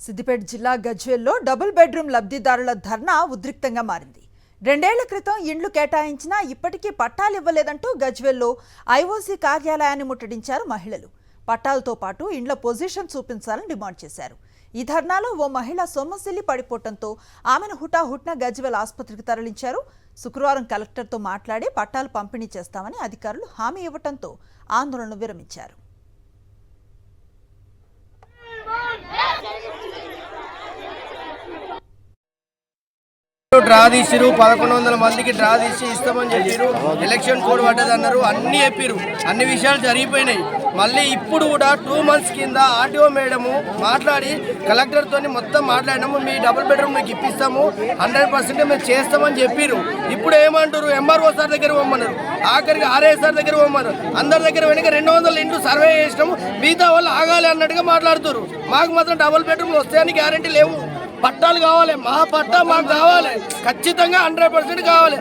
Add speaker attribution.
Speaker 1: సిద్దిపేట జిల్లా గజ్వేల్లో double bedroom లబ్ధిదారుల ధర్నా ఉద్రిక్తంగా మారింది. 2 ఏళ్ల క్రితం ఇండ్లు కేటాయించినా ఇప్పటికీ పట్టాలు ఇవ్వలేదంటూ గజ్వేల్లో ఐఓసీ కార్యాలయాన్ని ముట్టడించారు మహిళలు. పట్టాలతో పాటు ఇండ్ల పొజిషన్ చూపించాలని డిమాండ్ చేశారు. ఈ ధర్నాలో ఓ మహిళ సొమ్మసిల్లి పడిపోవడంతో ఆమెను హుటాహుట్న గజ్వేల్ ఆసుపత్రికి తరలించారు. శుక్రవారం కలెక్టర్తో మాట్లాడి పట్టాలు పంపిణీ చేస్తామని అధికారులు హామీ ఇవ్వడంతో ఆందోళనలు విరమించారు.
Speaker 2: డ్రా తీసిరు 1100 మందికి డ్రా తీసి ఇస్తామని చెప్పారు. ఎలక్షన్ కోడ్ పడ్డదన్నారు, అన్ని చెప్పారు, అన్ని విషయాలు జరిగిపోయినాయి. మళ్ళీ ఇప్పుడు కూడా 2 months కింద ఆర్టీఓ మేడము మాట్లాడి కలెక్టర్తో మొత్తం మాట్లాడినాము. మీ డబుల్ బెడ్రూమ్ మీకు ఇప్పిస్తాము, 100% మేము చేస్తామని చెప్పారు. ఇప్పుడు ఏమంటారు, ఎంఆర్ఓ సార్ దగ్గర పోమన్నారు, ఆఖరికి ఆర్ఏ సార్ దగ్గర పోమన్నారు. అందరి దగ్గర వెనక 200 ఇంటూ సర్వే చేసినాము, మిగతా వాళ్ళు ఆగాలి అన్నట్టుగా మాట్లాడుతారు. మాకు మాత్రం డబుల్ బెడ్రూమ్లు వస్తాయని గ్యారంటీ లేవు. పట్టాలు కావాలి, మా పట్టా మాకు కావాలి, ఖచ్చితంగా 100% కావాలి.